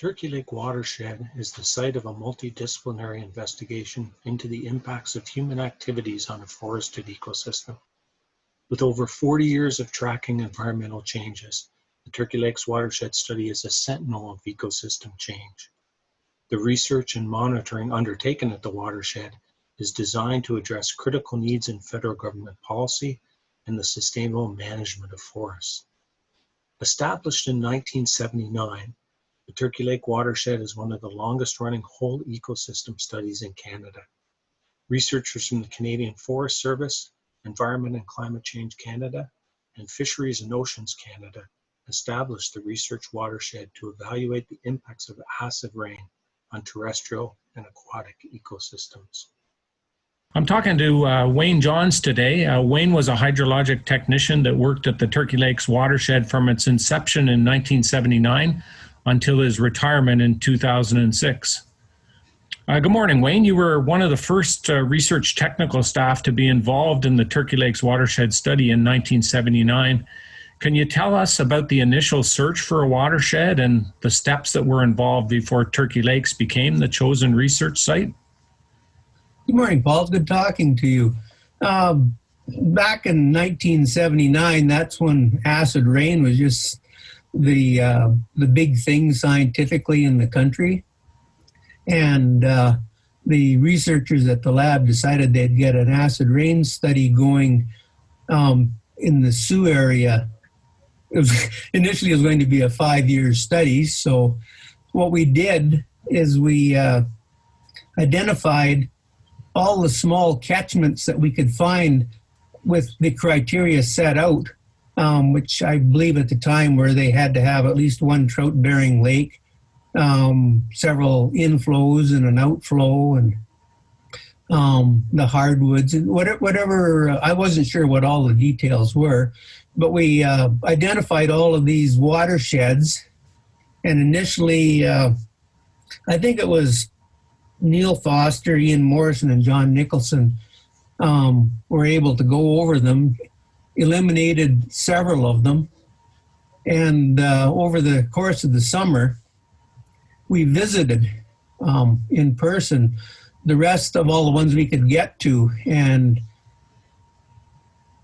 Turkey Lake Watershed is the site of a multidisciplinary investigation into the impacts of human activities on a forested ecosystem. With over 40 years of tracking environmental changes, the Turkey Lakes Watershed study is a sentinel of ecosystem change. The research and monitoring undertaken at the watershed is designed to address critical needs in federal government policy and the sustainable management of forests. Established in 1979, the Turkey Lake Watershed is one of the longest-running whole ecosystem studies in Canada. Researchers from the Canadian Forest Service, Environment and Climate Change Canada, and Fisheries and Oceans Canada established the research watershed to evaluate the impacts of acid rain on terrestrial and aquatic ecosystems. I'm talking to Wayne Johns today. Wayne was a hydrologic technician that worked at the Turkey Lakes Watershed from its inception in 1979 until his retirement in 2006. Good morning, Wayne. You were one of the first research technical staff to be involved in the Turkey Lakes Watershed study in 1979. Can you tell us about the initial search for a watershed and the steps that were involved before Turkey Lakes became the chosen research site? Good morning, Paul. It's good talking to you. Back in 1979, that's when acid rain was just the big thing scientifically in the country. And the researchers at the lab decided they'd get an acid rain study going in the Sioux area. Initially, it was going to be a 5-year study. So what we did is we identified all the small catchments that we could find with the criteria set out, which I believe at the time where they had to have at least one trout-bearing lake, several inflows and an outflow, and the hardwoods, and whatever. I wasn't sure what all the details were, but we identified all of these watersheds, and initially, I think it was Neil Foster, Ian Morrison, and John Nicholson were able to go over them, eliminated several of them, and over the course of the summer, we visited in person the rest of all the ones we could get to and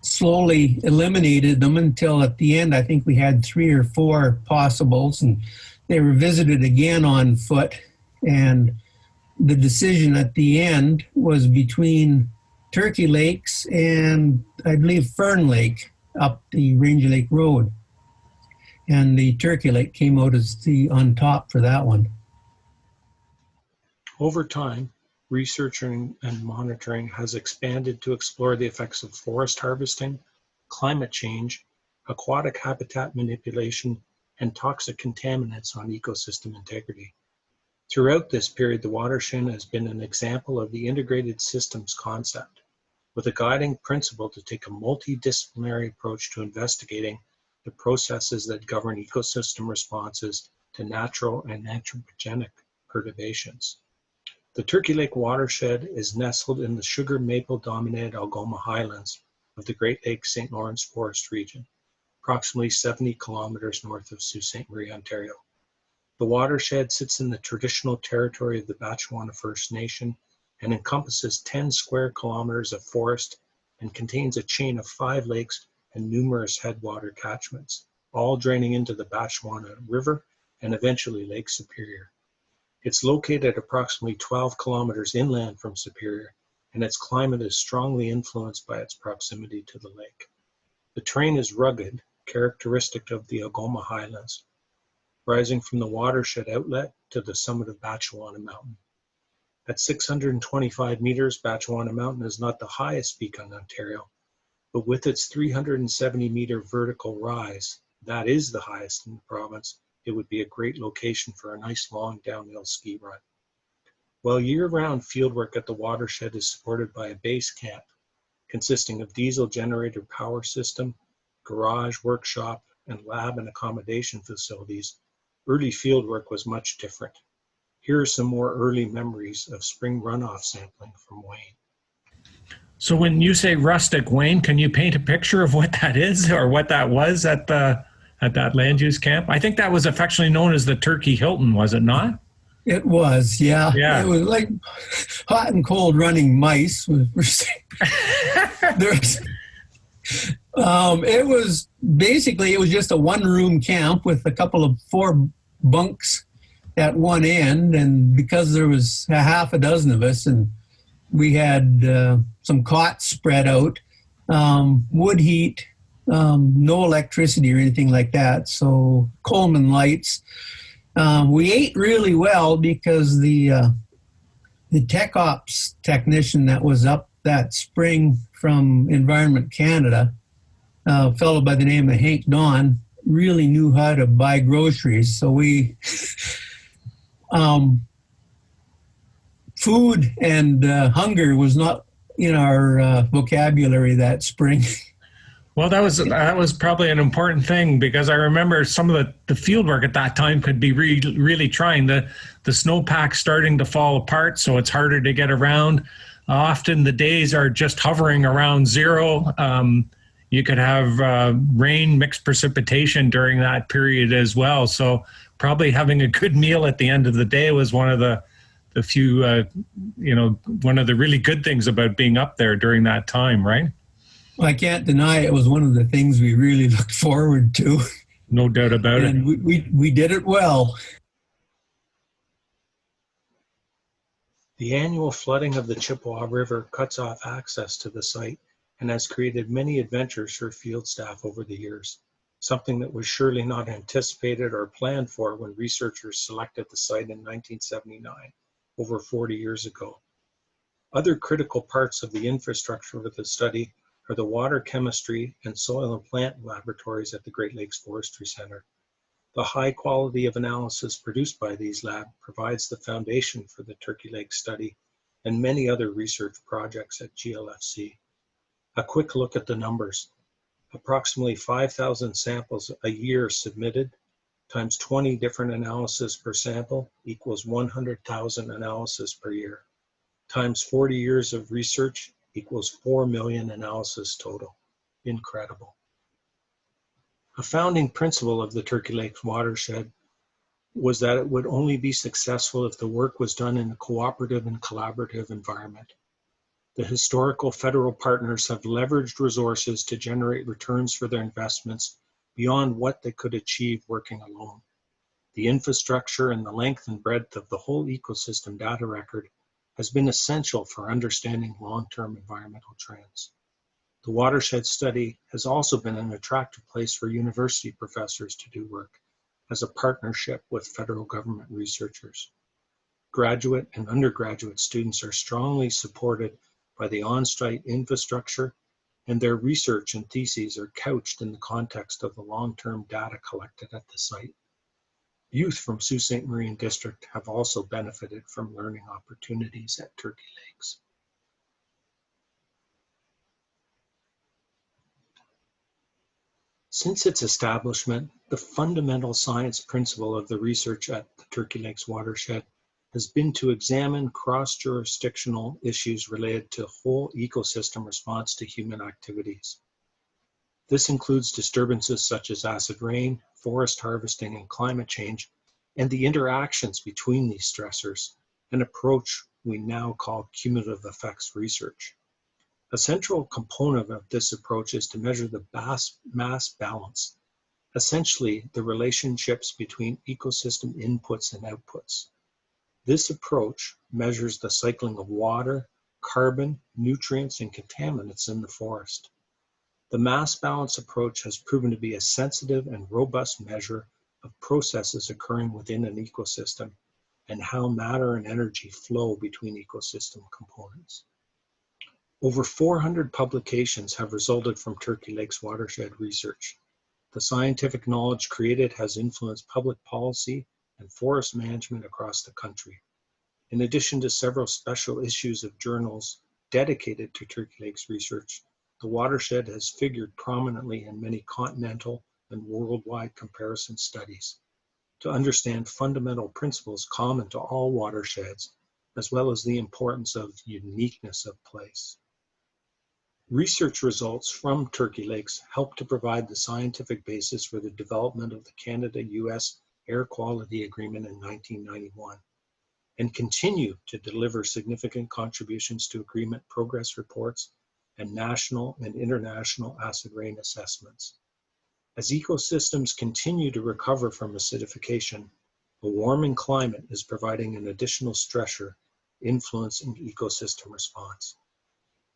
slowly eliminated them until at the end, I think we had 3 or 4 possibles, and they were visited again on foot. And the decision at the end was between Turkey Lakes and I believe Fern Lake up the Ranger Lake Road. And the Turkey Lake came out as on top for that one. Over time, researching and monitoring has expanded to explore the effects of forest harvesting, climate change, aquatic habitat manipulation, and toxic contaminants on ecosystem integrity. Throughout this period, the watershed has been an example of the integrated systems concept, with a guiding principle to take a multidisciplinary approach to investigating the processes that govern ecosystem responses to natural and anthropogenic perturbations. The Turkey Lake Watershed is nestled in the sugar maple-dominated Algoma Highlands of the Great Lakes St. Lawrence Forest region, approximately 70 kilometers north of Sault Ste. Marie, Ontario. The watershed sits in the traditional territory of the Batchewana First Nation and encompasses 10 square kilometers of forest and contains a chain of 5 lakes and numerous headwater catchments, all draining into the Batchewana River and eventually Lake Superior. It's located approximately 12 kilometers inland from Superior, and its climate is strongly influenced by its proximity to the lake. The terrain is rugged, characteristic of the Algoma Highlands, rising from the watershed outlet to the summit of Batchewana Mountain. At 625 meters, Batchewana Mountain is not the highest peak in Ontario, but with its 370-meter vertical rise, that is the highest in the province. It would be a great location for a nice long downhill ski run. While year-round fieldwork at the watershed is supported by a base camp consisting of diesel generator power system, garage, workshop, and lab and accommodation facilities, early fieldwork was much different. Here are some more early memories of spring runoff sampling from Wayne. So when you say rustic, Wayne, can you paint a picture of what that is or what that was at the at that land use camp. I think that was affectionately known as the Turkey Hilton, was it not? It was, yeah. Yeah. It was like hot and cold running mice. There's, it was basically, it was just a one-room camp with a couple of 4 bunks at one end, and because there was a half a dozen of us, and we had some cots spread out, wood heat, no electricity or anything like that, so Coleman lights. We ate really well because the tech ops technician that was up that spring from Environment Canada, a fellow by the name of Hank Don, really knew how to buy groceries. So we, food and hunger was not in our vocabulary that spring. Well, that was probably an important thing, because I remember some of the field work at that time could be really trying. The snowpack starting to fall apart, so it's harder to get around. Often the days are just hovering around zero. You could have rain, mixed precipitation during that period as well. So probably having a good meal at the end of the day was one of the few, one of the really good things about being up there during that time, right? Well, I can't deny it was one of the things we really looked forward to. No doubt about it. And we did it well. The annual flooding of the Chippewa River cuts off access to the site and has created many adventures for field staff over the years, something that was surely not anticipated or planned for when researchers selected the site in 1979, over 40 years ago. Other critical parts of the infrastructure of the study are the water chemistry and soil and plant laboratories at the Great Lakes Forestry Center. The high quality of analysis produced by these labs provides the foundation for the Turkey Lakes study and many other research projects at GLFC. A quick look at the numbers. Approximately 5,000 samples a year submitted, times 20 different analysis per sample equals 100,000 analysis per year, times 40 years of research equals 4 million analysis total. Incredible. A founding principle of the Turkey Lakes Watershed was that it would only be successful if the work was done in a cooperative and collaborative environment. The historical federal partners have leveraged resources to generate returns for their investments beyond what they could achieve working alone. The infrastructure and the length and breadth of the whole ecosystem data record has been essential for understanding long-term environmental trends. The watershed study has also been an attractive place for university professors to do work as a partnership with federal government researchers. Graduate and undergraduate students are strongly supported by the on-site infrastructure, and their research and theses are couched in the context of the long-term data collected at the site. Youth from Sault Ste. Marie District have also benefited from learning opportunities at Turkey Lakes. Since its establishment, the fundamental science principle of the research at the Turkey Lakes Watershed has been to examine cross-jurisdictional issues related to whole ecosystem response to human activities. This includes disturbances such as acid rain, forest harvesting, and climate change, and the interactions between these stressors, an approach we now call cumulative effects research. A central component of this approach is to measure the mass balance, essentially the relationships between ecosystem inputs and outputs. This approach measures the cycling of water, carbon, nutrients, and contaminants in the forest. The mass balance approach has proven to be a sensitive and robust measure of processes occurring within an ecosystem and how matter and energy flow between ecosystem components. Over 400 publications have resulted from Turkey Lakes Watershed research. The scientific knowledge created has influenced public policy and forest management across the country. In addition to several special issues of journals dedicated to Turkey Lakes research, the watershed has figured prominently in many continental and worldwide comparison studies to understand fundamental principles common to all watersheds, as well as the importance of uniqueness of place. Research results from Turkey Lakes helped to provide the scientific basis for the development of the Canada-US Air Quality Agreement in 1991, and continue to deliver significant contributions to agreement progress reports and national and international acid rain assessments. As ecosystems continue to recover from acidification, a warming climate is providing an additional stressor influencing ecosystem response.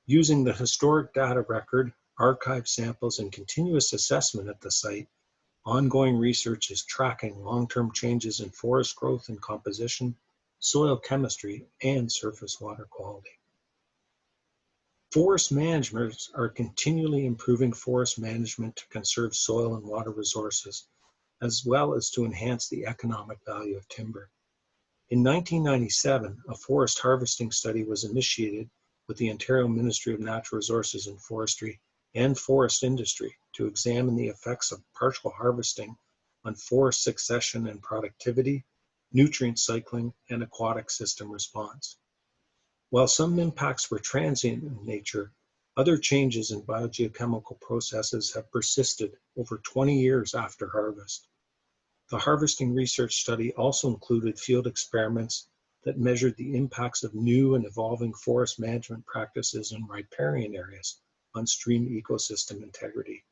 Using the historic data record, archive samples, and continuous assessment at the site, ongoing research is tracking long-term changes in forest growth and composition, soil chemistry, and surface water quality. Forest managers are continually improving forest management to conserve soil and water resources, as well as to enhance the economic value of timber. In 1997, a forest harvesting study was initiated with the Ontario Ministry of Natural Resources and Forestry and forest industry to examine the effects of partial harvesting on forest succession and productivity, nutrient cycling, and aquatic system response. While some impacts were transient in nature, other changes in biogeochemical processes have persisted over 20 years after harvest. The harvesting research study also included field experiments that measured the impacts of new and evolving forest management practices in riparian areas on stream ecosystem integrity.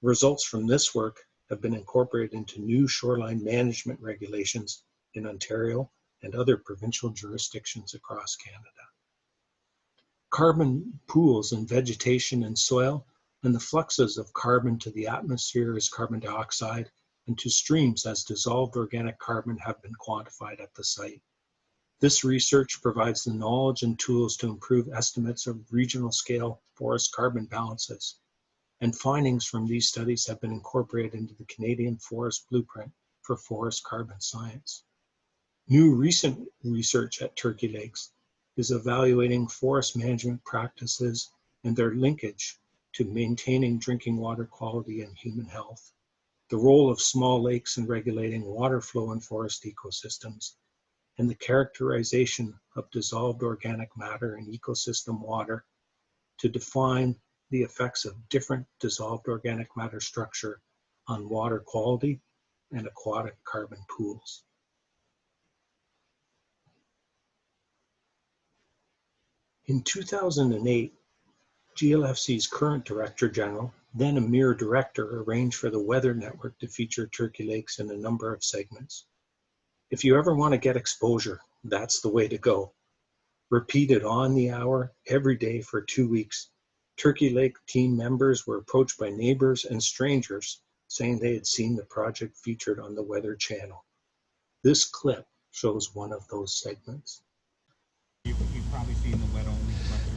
Results from this work have been incorporated into new shoreline management regulations in Ontario and other provincial jurisdictions across Canada. Carbon pools in vegetation and soil, and the fluxes of carbon to the atmosphere as carbon dioxide and to streams as dissolved organic carbon have been quantified at the site. This research provides the knowledge and tools to improve estimates of regional scale forest carbon balances, and findings from these studies have been incorporated into the Canadian Forest Blueprint for Forest Carbon Science. New recent research at Turkey Lakes is evaluating forest management practices and their linkage to maintaining drinking water quality and human health, the role of small lakes in regulating water flow in forest ecosystems, and the characterization of dissolved organic matter in ecosystem water to define the effects of different dissolved organic matter structure on water quality and aquatic carbon pools. In 2008, GLFC's current Director General, then Amir Director, arranged for the Weather Network to feature Turkey Lakes in a number of segments. If you ever want to get exposure, that's the way to go. Repeated on the hour, every day for 2 weeks, Turkey Lake team members were approached by neighbors and strangers saying they had seen the project featured on the Weather Channel. This clip shows one of those segments. You've probably seen the wet only.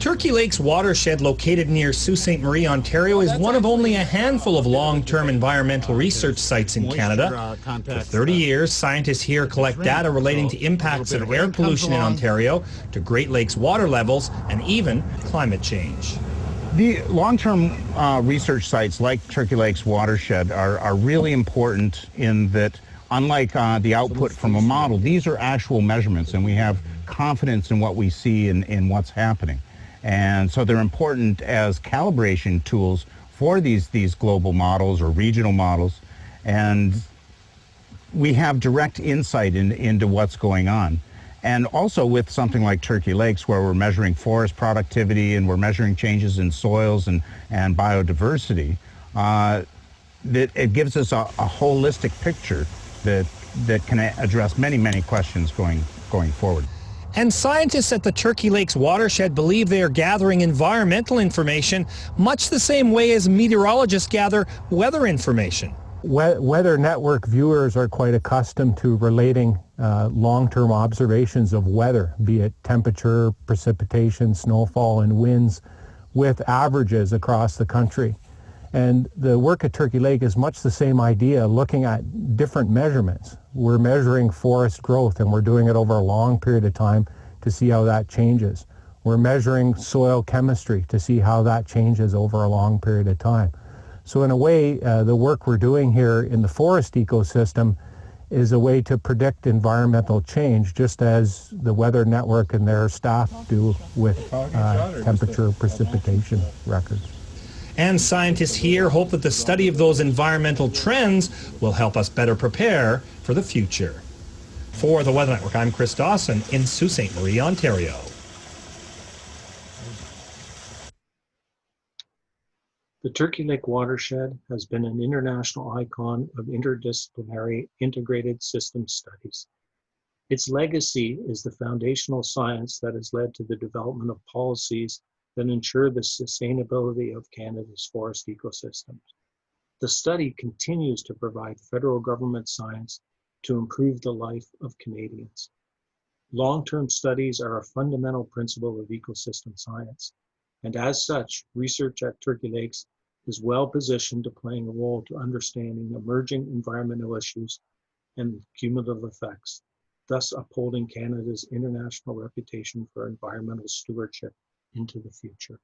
Turkey Lakes Watershed, located near Sault Ste. Marie, Ontario, is one of only a handful of long-term environmental research sites in Canada. For 30 years, scientists here collect data relating to impacts of air pollution in Ontario, to Great Lakes water levels, and even climate change. The long-term research sites like Turkey Lakes Watershed are really important in that, unlike the output from a model, these are actual measurements, and we have confidence in what we see and what's happening. And so they're important as calibration tools for these global models or regional models. And we have direct insight into what's going on. And also with something like Turkey Lakes, where we're measuring forest productivity and we're measuring changes in soils and biodiversity, that it gives us a holistic picture that can address many questions going forward. And scientists at the Turkey Lakes Watershed believe they are gathering environmental information much the same way as meteorologists gather weather information. Weather network viewers are quite accustomed to relating long-term observations of weather, be it temperature, precipitation, snowfall, and winds, with averages across the country. And the work at Turkey Lake is much the same idea, looking at different measurements. We're measuring forest growth, and we're doing it over a long period of time to see how that changes. We're measuring soil chemistry to see how that changes over a long period of time. So in a way, the work we're doing here in the forest ecosystem is a way to predict environmental change, just as the Weather Network and their staff do with temperature precipitation records. And scientists here hope that the study of those environmental trends will help us better prepare for the future. For the Weather Network, I'm Chris Dawson in Sault Ste. Marie, Ontario. The Turkey Lake Watershed has been an international icon of interdisciplinary integrated system studies. Its legacy is the foundational science that has led to the development of policies that ensure the sustainability of Canada's forest ecosystems. The study continues to provide federal government science to improve the life of Canadians. Long-term studies are a fundamental principle of ecosystem science, and as such, research at Turkey Lakes is well positioned to playing a role to understanding emerging environmental issues and cumulative effects, thus upholding Canada's international reputation for environmental stewardship into the future.